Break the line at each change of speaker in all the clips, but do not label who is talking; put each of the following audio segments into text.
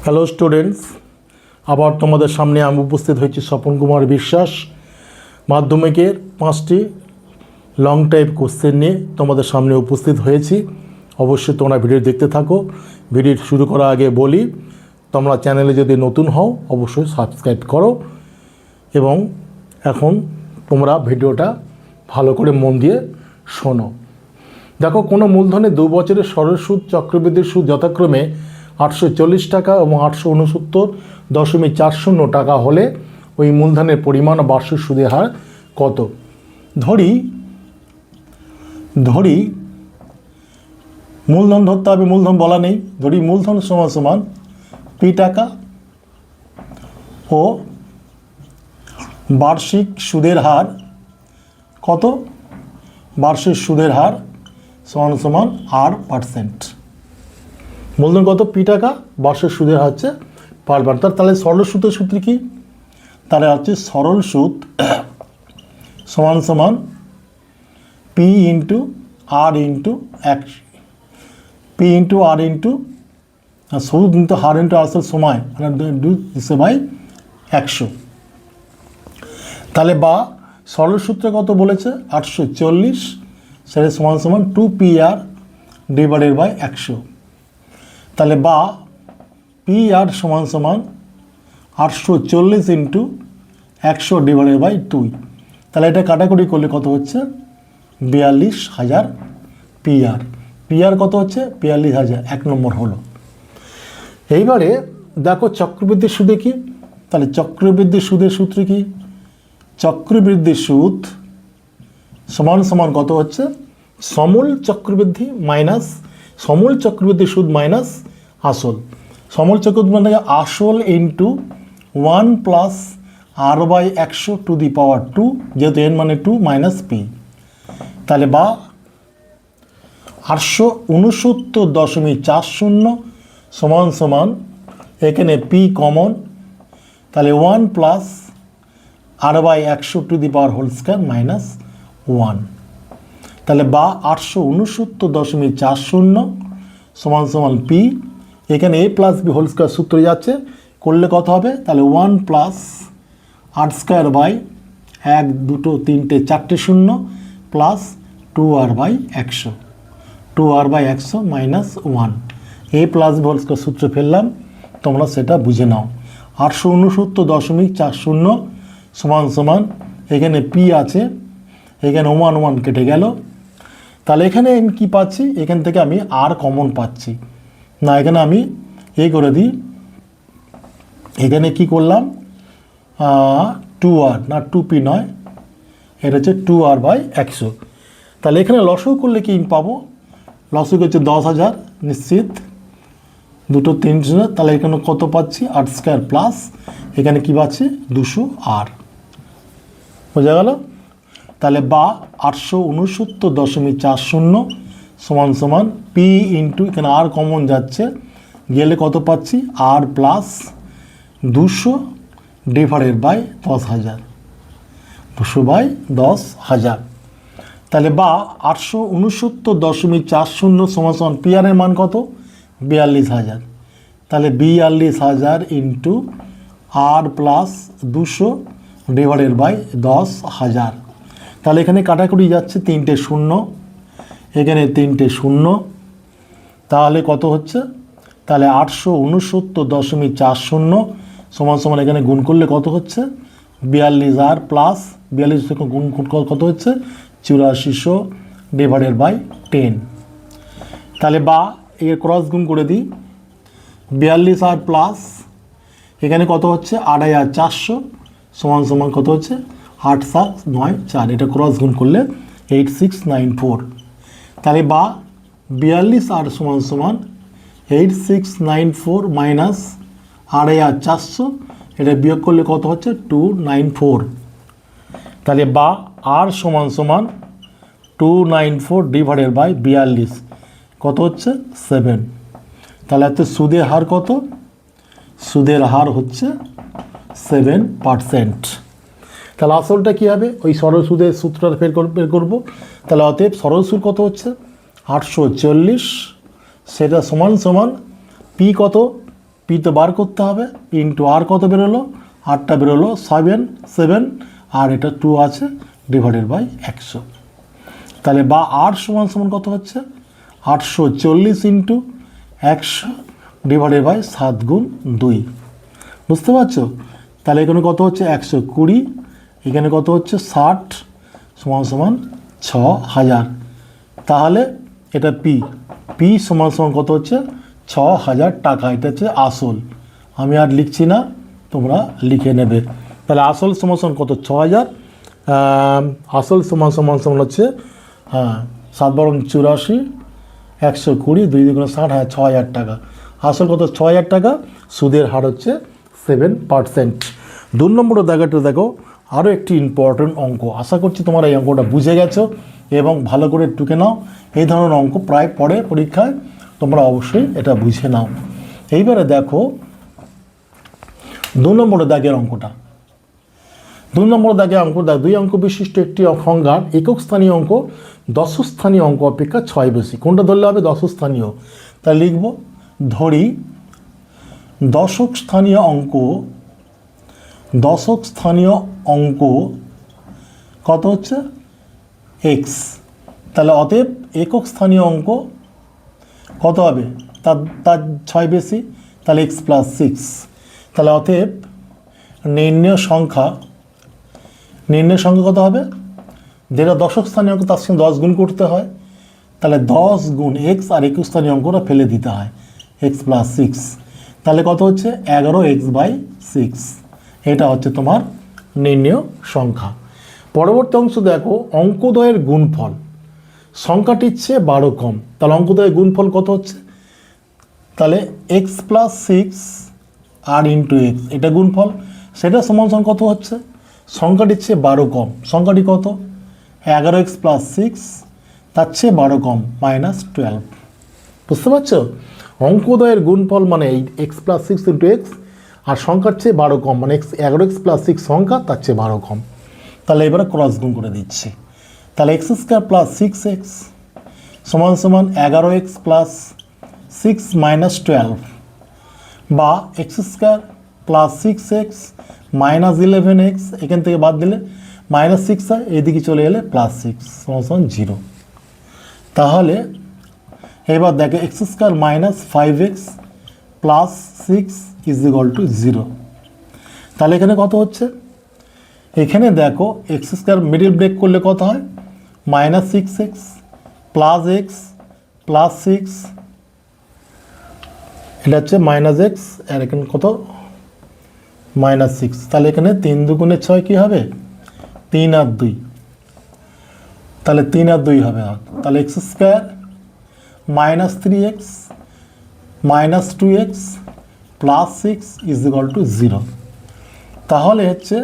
Hello students, আবার তোমাদের সামনে আমি উপস্থিত হয়েছি স্বপন কুমার বিশ্বাস। মাধ্যমিকের 5টি লং টাইপ কোশ্চেন নিয়ে তোমাদের সামনে উপস্থিত হয়েছি। অবশ্যই তোমরা ভিডিও দেখতে থাকো। ভিডিও শুরু করার আগে বলি, তোমরা চ্যানেলে যদি নতুন হও অবশ্যই সাবস্ক্রাইব করো এবং এখন তোমরা ভিডিওটা ভালো করে মন দিয়ে শোনো। দেখো, কোনো মূলধনে 2 বছরের সরল সুদ চক্রবৃদ্ধির সুদ যথাক্রমে 840 টাকা এবং 869.40 টাকা হলে ওই মূলধনের পরিমাণ ও বার্ষিক সুদের হার কত? ধরি মূলধন ধরতে হবে, মূলধন বলা নেই। ধরি মূলধন সমান পি টাকা ও বার্ষিক সুদের হার কত? বার্ষিক সুদের হার সমান R%। মূলধন কত? পি টাকা, বার্ষিক সুদের হার হচ্ছে %। তাহলে সরল সুদের সূত্র কি? তাহলে হচ্ছে সরল সুদ সমান পি ইন্টু আর ইন্টু সুদ ইন্টু হার ইন্টু আসল সময় বাই 100। তাহলে বা সরল সূত্র কত বলেছে? 840, সেটা সমান 2PR ডিভাইডেড বাই 100। তাহলে বা পি আর সমান 840 ইন্টু 100 ডিভাইডেড বাই 2। তাহলে এটা কাটাকুটি করলে কত হচ্ছে? 42,000 পিআর কত হচ্ছে? 42,000। 1 নম্বর হলো। এইবারে দেখো চক্রবৃদ্ধি সুদে কি? তাহলে চক্রবৃদ্ধি সুদের সূত্র কি? চক্রবৃদ্ধি সুদ সমান কত হচ্ছে? সমূল চক্রবৃদ্ধি সুদ মাইনাস আসল। সমূল চক্রবৃদ্ধি মানে আসল into 1 plus R/100 to the power 2, যেহেতু n মানে 2 মাইনাস পি। তাহলে বা 869.40 সমান এখানে পি কমন, তাহলে 1 plus R/100 to the power whole square minus 1। তাহলে বা 869.40 সমান পি, এখানে a plus B whole square সূত্র যাচ্ছে, করলে কত হবে? তাহলে 1 প্লাস আর স্কয়ার বাই 1 2 3 4 শূন্য plus 2R/100 minus 1। a plus B whole square সূত্র ফেললাম, তোমরা সেটা বুঝে নাও। 869.40 সমান এখানে পি আছে, এখানে 1 কেটে গেল। তাহলে এখানে আমি কী পাচ্ছি? এখান থেকে আমি আর কমন পাচ্ছি না, এখানে আমি করে দিই। এখানে কি করলাম? 2R না 2P নয়, এটা হচ্ছে 2R/100। তাহলে এখানে লসও করলে কি পাবো? লসও হচ্ছে 10,000 নিশ্চিত, 2 3 তাহলে এখানে কত পাচ্ছি? R² প্লাস এখানে কি পাচ্ছি? 200R। বোঝা গেল? তাহলে বা 869.40 সমান পি ইন্টু এখানে আর কমন যাচ্ছে, গেলে কত পাচ্ছি? আর প্লাস 200 ডিভাইডেড বাই 10,000, 200/10,000। তাহলে বা 869.40 সমান পি আর এর মান কত? 42,000। তাহলে 42,000 into R plus 200 divided by 10,000। তাহলে এখানে কাটাকুটি যাচ্ছে, 3টে শূন্য, এখানে 3টে শূন্য, তাহলে কত হচ্ছে? তাহলে 869.40 সমান এখানে গুণ করলে কত হচ্ছে? 42,000 প্লাস 42 গুণ কত হচ্ছে? 8400 ডিভাইডেড বাই 10। তাহলে বা এর ক্রস গুণ করে দিই, 42,000 প্লাস এখানে কত হচ্ছে? 8,400 সমান কত হচ্ছে? 8,794। এটা ক্রস গুণ করলে 8694। তাহলে বা 42R সমান 8694 মাইনাস 8,400, এটা বিয়োগ করলে কত হচ্ছে? 294। তাহলে বা আর সমান 294 ডিভাইডেড বাই 42 কত হচ্ছে? 7। তাহলে এত সুদের হার কত? সুদের হার হচ্ছে 7%। তাহলে আসলটা কী হবে? ওই সরল সুদের সূত্রটা বের করবো। তাহলে অতএব সরল সুদ কত হচ্ছে? 840, সেটা সমান পি কত? পি তো বার করতে হবে, ইন্টু আর কত বেরোলো, আরটা বেরোলো 7, আর এটা 2 আছে ডিভাইডেড বাই 100। তাহলে বা আর সমান সমান কত হচ্ছে 840 ইন্টু 100 ডিভাইডেড বাই 7 গুণ 2। বুঝতে পারছো? তাহলে এখানে কত হচ্ছে 120, এখানে কত হচ্ছে 60 সমান সমান 6000। তাহলে এটা পি সমান সমান কত হচ্ছে 6000 টাকা। এটা হচ্ছে আসল, আমি আর লিখছি না, তোমরা লিখে নেবে। তাহলে আসল সমান সমান কত 6000, আসল সমান সমান সমান হচ্ছে 7 × 84, 120, 2 × 60, 6000 টাকা। আসল কত 6000 টাকা, সুদের হার হচ্ছে 7%। 2 নম্বরের দাগাটা দেখো, আরও একটি ইম্পর্টেন্ট অঙ্ক। আশা করছি তোমরা এই অঙ্কটা বুঝে গেছো এবং ভালো করে টুকে নাও। এই ধরনের অঙ্ক প্রায় পড়ে পরীক্ষায়, তোমরা অবশ্যই এটা বুঝে নাও। এইবারে দেখো 2 নম্বরের দাগের অঙ্কটা। 2 নম্বর দাগে অঙ্ক, 2 অঙ্ক বিশিষ্ট একটি সংখ্যার একক স্থানীয় অঙ্ক 10 স্থানীয় অঙ্ক অপেক্ষা 6 বেশি। কোনটা ধরলে হবে 10 স্থানীয়? তা লিখব, ধরি দশক স্থানীয় অঙ্ক কত হচ্ছে এক্স। তাহলে অতএব একক স্থানীয় অঙ্ক কত হবে, তার 6 বেশি, তাহলে x + 6। তাহলে অতএব নির্ণয় সংখ্যা কত হবে, যেটা দশক স্থানীয় অঙ্ক তার সঙ্গে 10 গুণ করতে হয়। তাহলে 10 গুণ x আর একক স্থানীয় অঙ্কটা ফেলে দিতে হয়, x + 6। তাহলে কত হচ্ছে 11x/6। এটা হচ্ছে তোমার নির্ণয় সংখ্যা। পরবর্তী অংশ দেখো, অঙ্কদ্বয়ের গুণফল সংখ্যাটির চেয়ে 12 কম। তাহলে অঙ্কদ্বয়ের গুণফল কত হচ্ছে, তাহলে x + 6 আর ইন্টু x, এটা গুণফল, সেটা সমান সমান কত হচ্ছে, সংখ্যাটির চেয়ে 12 কম। সংখ্যাটি কত, 11x + 6, তার চেয়ে 12 কম -12। বুঝতে পারছো? অঙ্কদ্বয়ের গুণফল মানে এই x + 6 ইন্টু x, আর সংখ্যার চেয়ে 12 কম মানে 11x + 6 সংখ্যা, তার চেয়ে 12 কম। তাহলে এবারে ক্রস গুণ করে দিচ্ছি। তাহলে x² + 6x সমান সমান 11x + 6 -12, বা x² + 6x -11x, এখান থেকে বাদ দিলে -6 হয়, এদিকে চলে এলে +6 সমান সমান 0। তাহলে এবার দেখো x² - 5x + 6 = 0। তাহলে এখানে কত হচ্ছে, এখানে দেখো x² মিডিল ব্রেক করলে কত হয়, -6x + x + 6, এটা হচ্ছে -x, আর এখানে কত -6। তাহলে এখানে 3 × 2 = 6 কী হবে, 3 আর 2, তাহলে 3 আর 2 হবে। তাহলে x² -3x -2x + 6 = 0। তাহলে হচ্ছে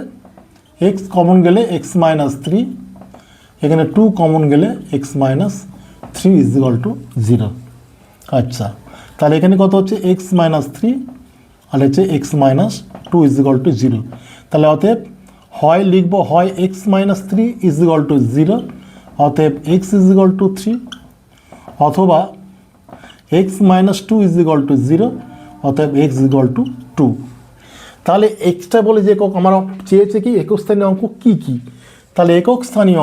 x কমন গেলে x - 3, এখানে 2 কমন গেলে x - 3 = 0। আচ্ছা, তাহলে এখানে কত হচ্ছে x - 3 আর হচ্ছে x - 2 = 0। তাহলে অতএব হয় লিখব, হয় x - 3 = 0, অতএব x = 3, অথবা x - 2 = 0, অতএব x = 2। তাহলে এক্সটা বলে যে একক আমার চেয়েছে কি, একক স্থানীয় অঙ্ক কি কি। তাহলে একক স্থানীয়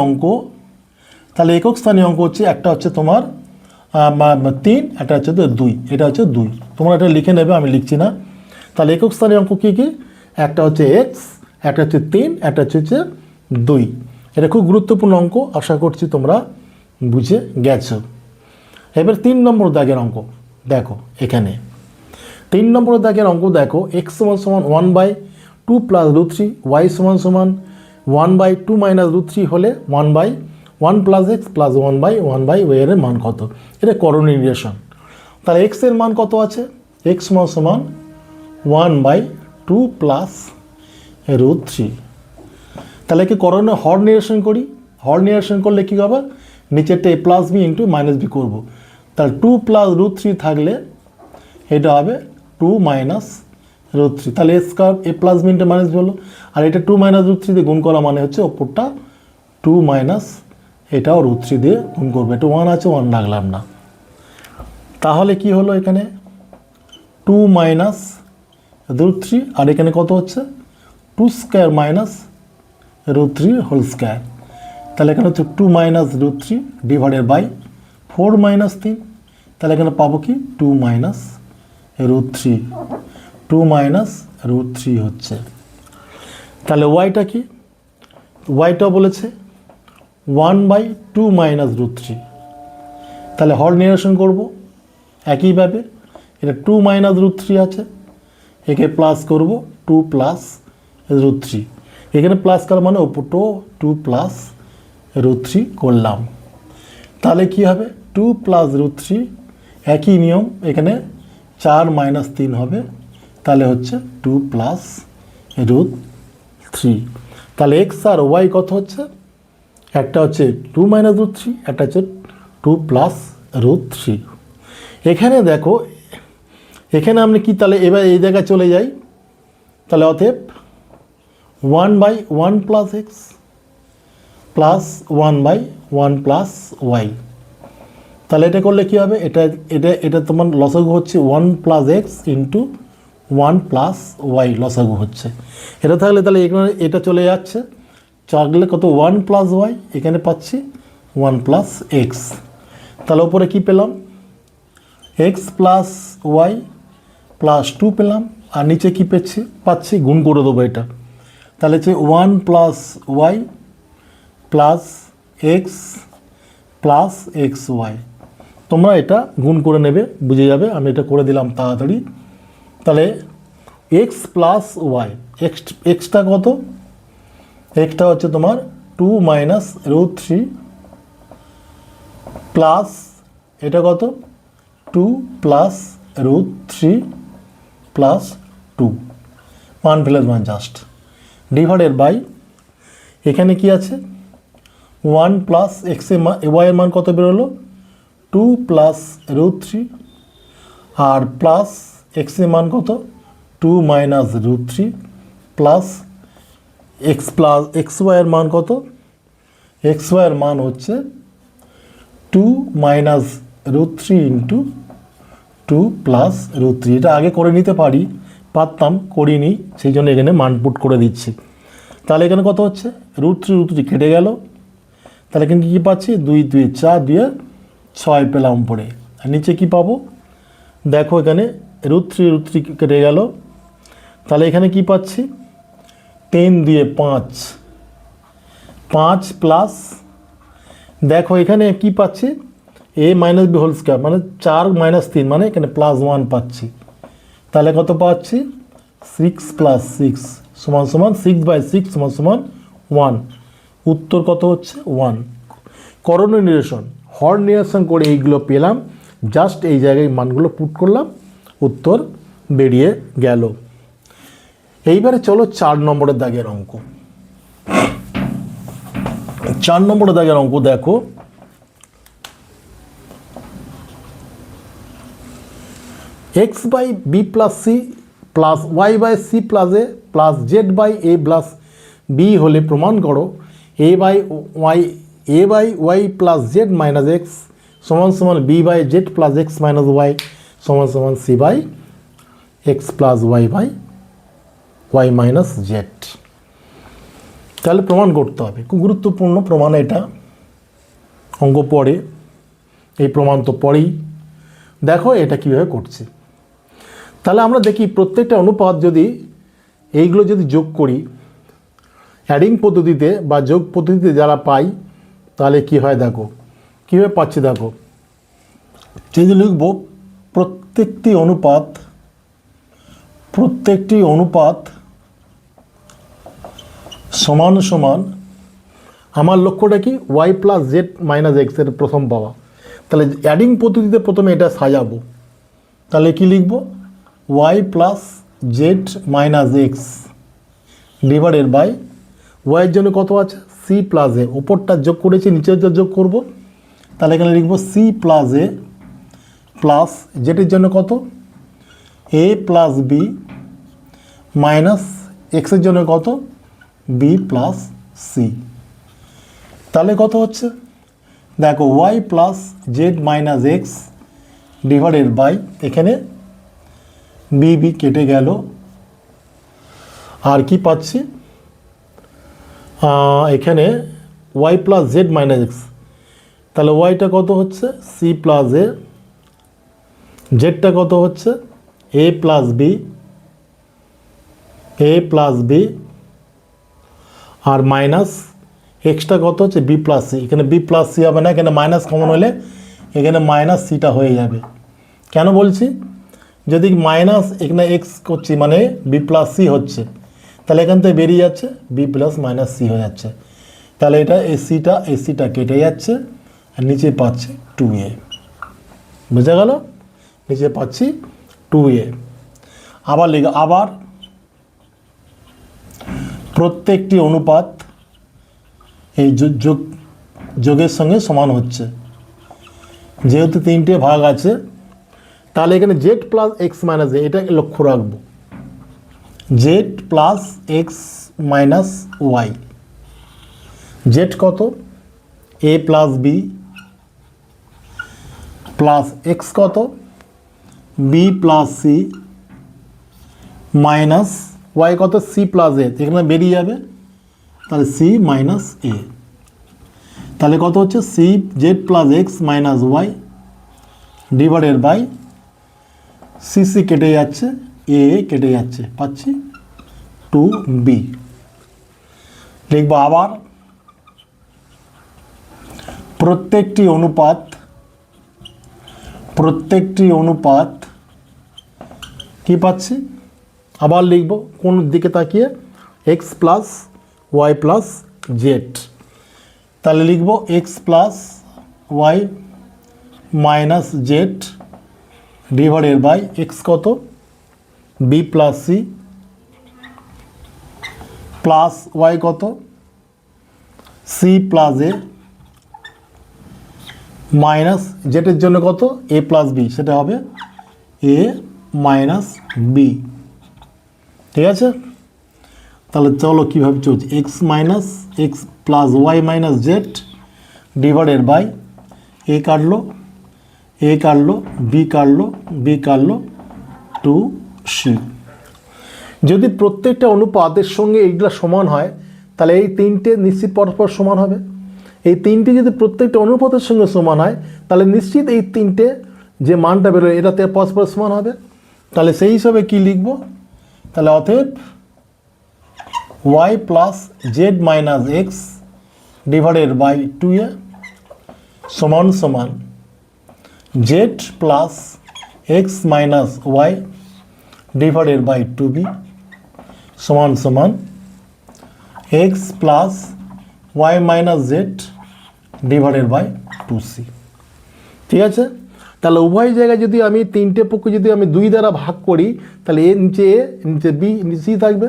অঙ্ক হচ্ছে, একটা হচ্ছে তোমার 3, একটা হচ্ছে 2, এটা হচ্ছে 2। তোমরা এটা লিখে নেবে, আমি লিখছি না। তাহলে একক স্থানীয় অঙ্ক কী কী, একটা হচ্ছে x, একটা হচ্ছে 3, একটা হচ্ছে 2। এটা খুব গুরুত্বপূর্ণ অঙ্ক, আশা করছি তোমরা বুঝে গেছো। এবার 3 নম্বর দাগের অঙ্ক দেখো, এখানে 3 নম্বর দাগের অঙ্ক দেখো, x = 1/2 + √3, y = 1/2 - √3 হলে 1/1 + x + 1/1/y এর মান কত। এটা করণীয় রিলেশন। তাহলে x এর মান কত আছে, x = 1/2 + √3। তাহলে কি করণীয় হর নিরসন করি। হর নিরসন করলে কী হবে, নিচেরটা a + b × -b করব। তাহলে 2 + √3 থাকলে এটা হবে 2 - √3। তাহলে a² a + b × -b হলো, আর এটা 2 - √3 দিয়ে গুণ করা মানে হচ্ছে ওপরটা 2 - এটাও √3 দিয়ে গুণ করবে। এটা 1 আছে, 1 রাখলাম না। তাহলে কি হলো, এখানে 2 - √3 আর এখানে কত হচ্ছে 2² মাইনাস √3 হোল স্কোয়ার। তাহলে এখানে হচ্ছে 2 মাইনাস √3 ডিভাইডেড বাই 4 মাইনাস 3। তাহলে এখানে পাবো কি 2 মাইনাস √3, 2 মাইনাস √3 হচ্ছে। তাহলে ওয়াইটা কি, ওয়াইটাও বলেছে 1/2 মাইনাস √3। তাহলে হর নিরসন করবো একইভাবে, এটা 2 মাইনাস √3 আছে, একে প্লাস করব 2 প্লাস √3, এখানে প্লাস করার মানে ওপরটাও 2 প্লাস √3 করলাম। তাহলে কি হবে 2 প্লাস √3, একই নিয়ম এখানে 4 মাইনাস 3 হবে, তাহলে হচ্ছে 2 প্লাস √3। তাহলে এক্স আর ওয়াই কত হচ্ছে, একটা হচ্ছে 2 মাইনাস √3, একটা হচ্ছে 2 প্লাস √3। এখানে দেখো এখানে আমরা কি, তাহলে এবার এই জায়গায় চলে যাই, তাহলে অতএব 1/1 plus X plus 1/1 plus Y. তাহলে এটা করলে কি হবে, এটা এটা এটা তোমার লসাগু হচ্ছে 1 plus X into 1 plus Y লসাগু হচ্ছে। এটা থাকলে তাহলে এখানে এটা চলে যাচ্ছে, চাগলে কত 1 প্লাস ওয়াই, এখানে পাচ্ছি 1 প্লাস এক্স। তাহলে উপরে কি পেলাম এক্স প্লাস ওয়াই প্লাস 2 পেলাম, আর নিচে কি পাচ্ছি গুণ করে দেবো এটা। তাহলে হচ্ছে 1 plus Y plus X plus X Y. তোমরা এটা গুণ করে নেবে, বুঝে যাবে, আমি এটা করে দিলাম তাড়াতাড়ি। তাহলে এক্স প্লাস ওয়াই, এক্সটা কত, এক্সটা হচ্ছে তোমার 2 মাইনাস √3 প্লাস এটা কত 2 plus √3 plus 2, 1 plus 1 just, divided by এখানে কি আছে 1 প্লাস এক্স এর মান, ওয়াইয়ের মান কত বেরোলো 2 প্লাস √3, আর প্লাস এক্স এর মান কত 2 minus √3 plus X plus x ওয়াইয়ের মান কত, এক্স ওয়াইয়ের মান হচ্ছে 2 মাইনাস √3 ইন্টু 2 প্লাস √3। এটা আগে করে নিতে পারতাম, করিনি, সেই জন্য এখানে মান পুট করে দিচ্ছি। তাহলে এখানে কত হচ্ছে √3 কেটে গেল, তাহলে এখানে কী পাচ্ছি 2 2 4 2 6 পেলাম পড়ে, আর নিচে কি পাবো দেখো এখানে √3 কেটে গেল, তাহলে এখানে কি পাচ্ছি 3 2 5, 5 প্লাস দেখো এখানে কি পাচ্ছি a minus b whole square, মানে 4 মাইনাস 3 মানে এখানে প্লাস 1 পাচ্ছি। তাহলে কত পাচ্ছি 6 প্লাস 6 সমান সমান 6/6 সমান সমান 1। উত্তর কত হচ্ছে 1। করণীয় নিরসন, হর নিরসন করে এইগুলো পেলাম, জাস্ট এই জায়গায় মানগুলো পুট করলাম, উত্তর বেরিয়ে গেল। এইবারে চলো 4 নম্বরের দাগের অঙ্ক। 4 নম্বরের দাগের অঙ্ক দেখো, x by b plus c plus y by c plus a plus z by a plus b হলে প্রমাণ করো a by y plus z minus x সমান সমান b by z plus x minus y সমান সমান c by x plus y by y minus z. তাহলে প্রমাণ করতে হবে, খুব গুরুত্বপূর্ণ প্রমাণ এটা, অঙ্ক পড়ে, এই প্রমাণ তো পড়েই। দেখো এটা কীভাবে করছে, তাহলে আমরা দেখি প্রত্যেকটা অনুপাত যদি এইগুলো যদি যোগ করি অ্যাডিং পদ্ধতিতে বা যোগ পদ্ধতিতে যারা পাই, তাহলে কি হয় দেখো কীভাবে পাচ্ছি। দেখো যদি লিখব প্রত্যেকটি অনুপাত সমান সমান, আমার লক্ষ্যটা কি y plus z minus x এর প্রথম পাওয়া। তাহলে অ্যাডিং পদ্ধতিতে প্রথমে এটা সাজাবো, তাহলে কি লিখব y plus z minus x divided by ওয়াইয়ের জন্য কত আছে সি প্লাস এ, ওপরটা যোগ করেছি নিচের যোগ করব, তাহলে এখানে লিখব সি প্লাস এ প্লাস জেডের জন্য কত এ প্লাস বি মাইনাস এক্সের জন্য কত বি প্লাস সি। তাহলে কত হচ্ছে দেখো y plus z minus x divided by এখানে বি কেটে গেল আর কি পাচ্ছি এখানে y plus z minus x, তাহলে ওয়াইটা কত হচ্ছে সি প্লাস এ, জেডটা কত হচ্ছে a plus B R minus extra কত হচ্ছে বি প্লাস সি। এখানে বি প্লাস সি হবে না, এখানে মাইনাস কমন হলে এখানে মাইনাস সিটা হয়ে যাবে। কেন বলছি, যদি মাইনাস এখানে এক্স করছি মানে বি প্লাস সি হচ্ছে, তাহলে এখান থেকে বেরিয়ে যাচ্ছে বি প্লাস মাইনাস সি হয়ে যাচ্ছে, তাহলে এটা এসিটা কেটে যাচ্ছে আর নিচে পাচ্ছি 2a। বুঝা গেল, নিচে পাচ্ছি 2a। আবার প্রত্যেকটি অনুপাত এই যোগের সঙ্গে সমান হচ্ছে, যেহেতু 3টে ভাগ আছে তাহলে এখানে z plus x minus a, এটা লক্ষ্য রাখবো, z plus x minus y. Z কত a plus b plus x কত b plus c minus y কত সি প্লাস এ, এখানে বেরিয়ে যাবে তাহলে সি মাইনাস এ, তাহলে কত হচ্ছে c z plus x minus y divided by c কেটে যাচ্ছে এ কেটে যাচ্ছে, পাচ্ছি 2b। লিখবো আবার প্রত্যেকটি অনুপাত কি পাচ্ছি, আবার লিখব কোন দিকে তাকিয়ে x plus Y plus z, তাহলে লিখব x plus y minus z divided by x কত b plus c plus y কত সি প্লাস এ মাইনাস জেটের জন্য কত এ প্লাস বি, সেটা হবে এ মাইনাস বি। ঠিক আছে, তাহলে চলো কীভাবে চলছে, x minus x plus y minus z divided by a কাটলো বি কাটলো 2c। যদি প্রত্যেকটা অনুপাতের সঙ্গে এইগুলা সমান হয় তাহলে এই 3টে নিশ্চিত পরস্পর সমান হবে। এই 3টে যদি প্রত্যেকটা অনুপাতের সঙ্গে সমান হয় তাহলে নিশ্চিত এই 3টে যে মানটা বেরোয় এটাতে পরস্পর সমান হবে। তাহলে সেই হিসাবে কি লিখব, তাহলে অতএব y plus z minus x divided by 2a সমান z plus x minus y divided by 2b সমান x plus y minus z divided by 2c। ঠিক আছে, তাহলে উভয় জায়গায় যদি আমি 3টে পক্ষে যদি আমি 2 দ্বারা ভাগ করি তাহলে এ নিচে বি নিচেই থাকবে।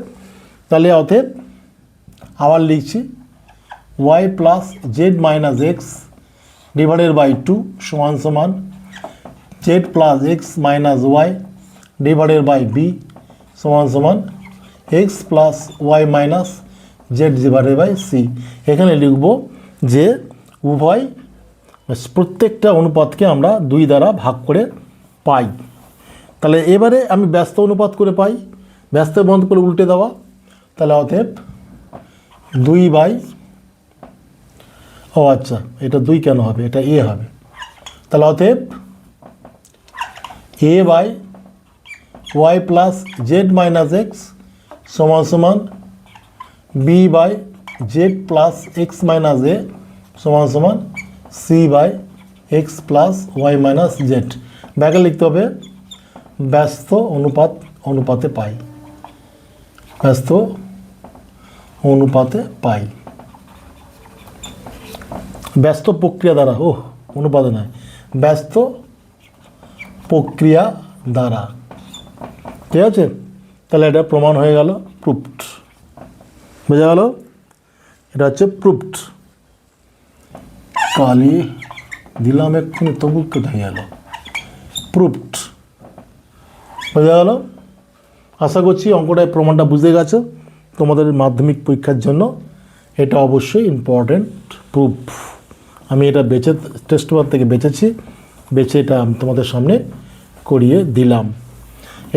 তাহলে অতএব আবার লিখছি y plus z minus x divided by 2 সমান z plus x minus y divided by b সমান x plus y minus z divided by c. এখানে লিখব যে উভয় প্রত্যেকটা অনুপাতকে আমরা 2 দ্বারা ভাগ করে পাই। তাহলে এবারে আমি ব্যস্ত অনুপাত করে পাই, ব্যস্ত বন্ধ করে উল্টে দেওয়া, তাহলে অতএব 2 বাই আচ্ছা এটা 2 কেন হবে, এটা এ হবে, তাহলে অতএব a by y plus z minus x সমান b by z plus x minus a সমান c by x plus y minus z. ব্যাকে লিখতে হবে ব্যস্ত অনুপাতে পাই, ব্যস্ত অনুপাতে পাই, ব্যস্ত প্রক্রিয়া দ্বারা অনুপাতে নয় ব্যস্ত প্রক্রিয়া দ্বারা। ঠিক আছে, তাহলে এটা প্রমাণ হয়ে গেল, প্রুফড। বোঝা গেল, এটা হচ্ছে প্রুফড। কালি দিলাম এক্ষুনি তবু কোথায় গেল, প্রুফড। বোঝা গেল, আশা করছি অঙ্কটায় প্রমাণটা বুঝে গেছো। তোমাদের মাধ্যমিক পরীক্ষার জন্য এটা অবশ্যই ইম্পর্টেন্ট প্রুফ। আমি এটা টেস্ট পেপার থেকে বেছে এটা আমি তোমাদের সামনে করিয়ে দিলাম।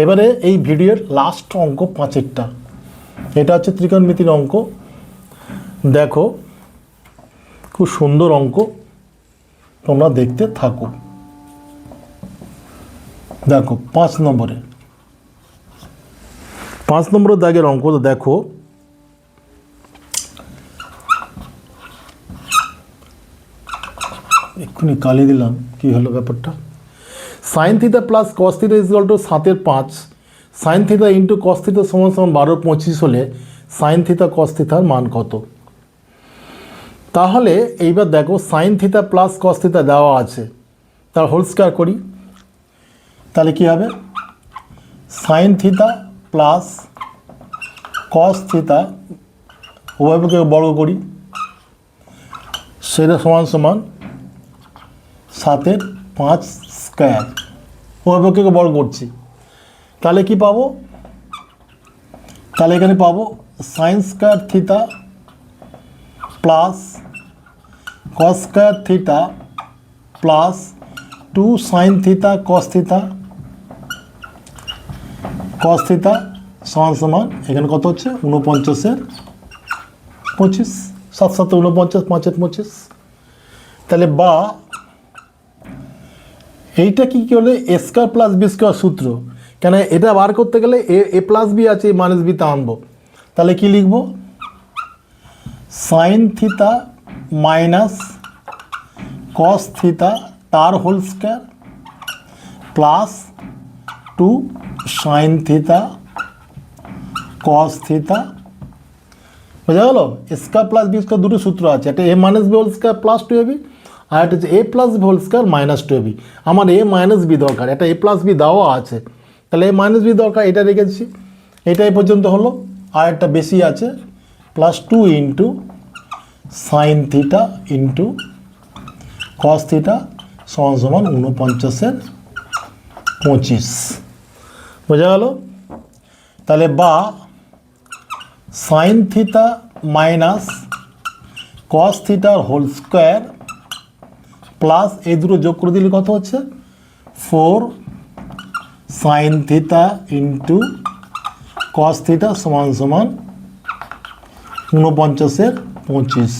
এবারে এই ভিডিওর লাস্ট অঙ্ক 5-এরটা, এটা হচ্ছে ত্রিকোণমিতির অঙ্ক। দেখো খুব সুন্দর অঙ্ক, তোমরা দেখতে থাকো। দেখো 5 নম্বরের দাগের অঙ্কটা দেখো। এক্ষুনি কালি দিলাম, কি হলো ব্যাপারটা। Sine theta plus cos theta is equal to 7/5 sine theta into cos theta সমান 12/25 হলে সাইন থিটা কস থিটার মান কত? তাহলে এইবার দেখো sine theta plus cos theta দেওয়া আছে, তার হোল স্কয়ার করি। তাহলে কি হবে? Sine theta plus cos theta উভয়কে বর্গ করি, সেটা সমান 7/5 স্কয়ার। উভয়কে বর্গ করছি, তাহলে কি পাবো? তাহলে এখানে পাবো sine square theta plus cos square theta plus 2 sine theta cos theta সমান এখানে কত হচ্ছে? 49/25, 7 7 49, 5 25। তাহলে বা এইটা কি হলে এ স্কয়ার প্লাস বি স্কয়ার সূত্র, কেন এটা বার করতে গেলে এ প্লাস বি আছে, এ মাইনাস বিতে আনবো। তাহলে কি লিখবো? Sine theta minus cos theta তার whole square plus 2 sine theta cos theta. বোঝা গেল? স্কয়ার প্লাস বি স্কয়ার দুটো সূত্র আছে, একটা a minus b whole square plus 2ab, আর একটা হচ্ছে a plus B whole square minus 2ab। আমার এ মাইনাস বি দরকার, একটা এ প্লাস বি দেওয়া আছে, তাহলে এ মাইনাস বি দরকার, এটা রেখেছি। এটাই পর্যন্ত হলো, আর একটা বেশি আছে plus 2 into sine theta into cos theta সমান 49/25। বোঝা গেল? তাহলে বা সাইন থিটা মাইনাস কস থিটার হোল স্কয়ার প্লাস এই দুটো যোগ করে দিলে কত হচ্ছে? 4 sine theta into cos theta সমান 49/25।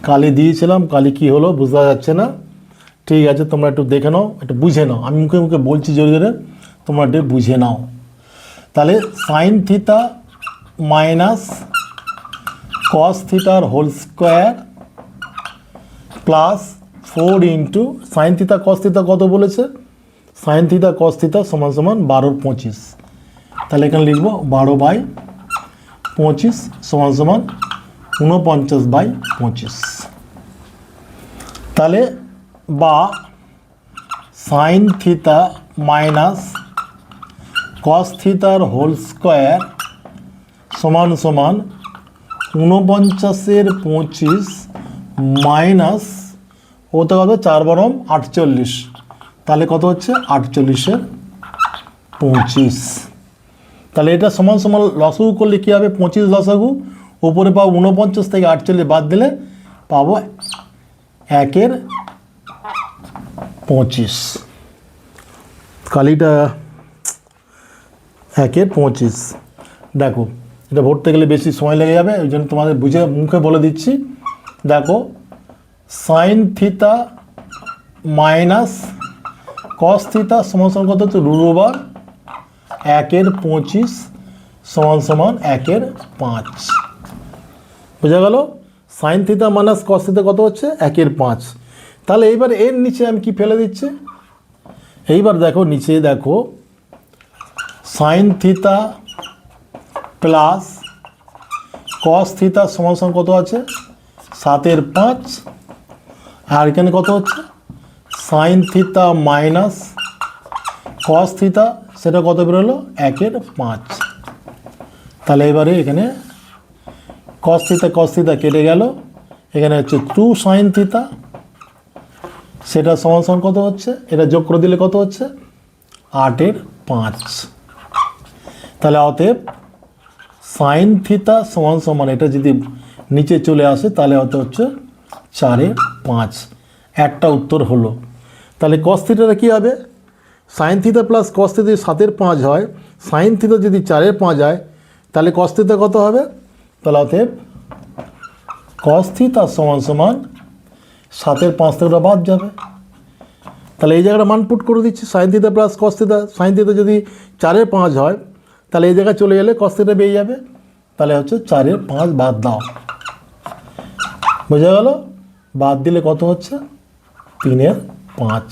কালি দিয়েছিলাম, কালি কি হলো বোঝা যাচ্ছে না। ঠিক আছে, তোমরা একটু দেখে নাও, একটু বুঝে নাও, আমি মুখে মুখে বলছি জোরে জোরে, তোমরা একটু বুঝে নাও। তাহলে সাইন থিটা মাইনাস কস থিটার whole square plus 4 into sine theta cos theta কত বলেছে? সাইন থিটা কস থিটা সমান 12/25। তাহলে এখানে লিখবো 12/25 সমান 49/25। তাহলে বা সাইন থিটা মাইনাস কস থিটার হোল স্কোয়ার সমান 49/25 মাইনাস ওটা কত? 4 বরং 48, তাহলে কত হচ্ছে? 48/25। তাহলে এটা সমান লসাগু করলে কী হবে? 25 লসাগু, উপরে পাবো 49 থেকে 48 বাদ দিলে পাবো 1/25। কালিটা 1/25। দেখো এটা ভরতে গেলে বেশি সময় লেগে যাবে, ওই জন্য তোমাদের বুঝে মুখে বলে দিচ্ছি। দেখো sign theta minus cos theta সমান কত হচ্ছে? √1/25 সমান 1/5। বোঝা গেল? Sign theta minus cos theta কত হচ্ছে? 1/5। তাহলে এইবার এর নিচে আমি কি ফেলে দিচ্ছি? এইবার দেখো নিচে দেখো sine theta plus cos theta সমান কত আছে? 7/5। আর এখানে কত হচ্ছে? Sign theta minus cos theta, সেটা কত বেরোলো? 1/5। তাহলে এবারে এখানে কস থিটা কেটে গেল, এখানে হচ্ছে 2 সাইন থিটা, সেটা সমান কত হচ্ছে? এটা যোগ করে দিলে কত হচ্ছে? 8/5। তাহলে অতএব সাইন থিটা সমান এটা যদি নিচে চলে আসে তাহলে অত হচ্ছে 4/5। একটা উত্তর হলো। তাহলে কস থিটাটা কী হবে? Sine theta plus cos theta যদি 7/5 হয়, সাইন থিটা যদি 4/5 হয়, তাহলে cos থিটা কত হবে? তাহলে অতএব cos থিটা সমান সমান 7-এর 5 থেকে ওটা বাদ যাবে। তাহলে এই জায়গাটা মান পুট করে দিচ্ছি, sin theta plus cos theta. sin theta যদি 4-এর 5 হয় তাহলে এই জায়গায় চলে গেলে cos থিটা পেয়ে যাবে। তাহলে হচ্ছে 4-এর 5 বাদ দাও, বোঝা গেল? বাদ দিলে কত হচ্ছে? 3-এর 5।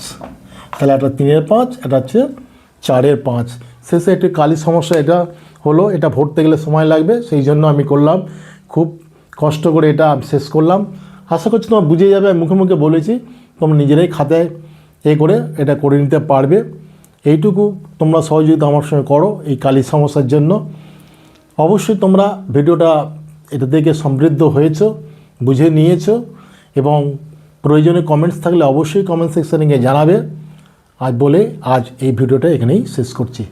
তাহলে একটা 3-এর 5, এটা হচ্ছে 4-এর 5। শেষে একটি কালি সমস্যা এটা হলো, এটা ভরতে গেলে সময় লাগবে, সেই জন্য আমি করলাম, খুব কষ্ট করে এটা শেষ করলাম। আশা করছি তোমরা বুঝে যাবে, মুখে মুখে বলেছি, তোমরা নিজেরাই খাতায় করে এটা করে নিতে পারবে। এইটুকু তোমরা সহযোগিতা আমার সঙ্গে করো এই কালি সমস্যার জন্য। অবশ্যই তোমরা ভিডিওটা এটা থেকে সমৃদ্ধ হয়েছো, বুঝে নিয়েছো, এবং প্রয়োজনে কমেন্টস থাকলে অবশ্যই কমেন্ট সেকশানে গিয়ে জানাবে। আজ এই ভিডিওটা এখানেই শেষ করছি।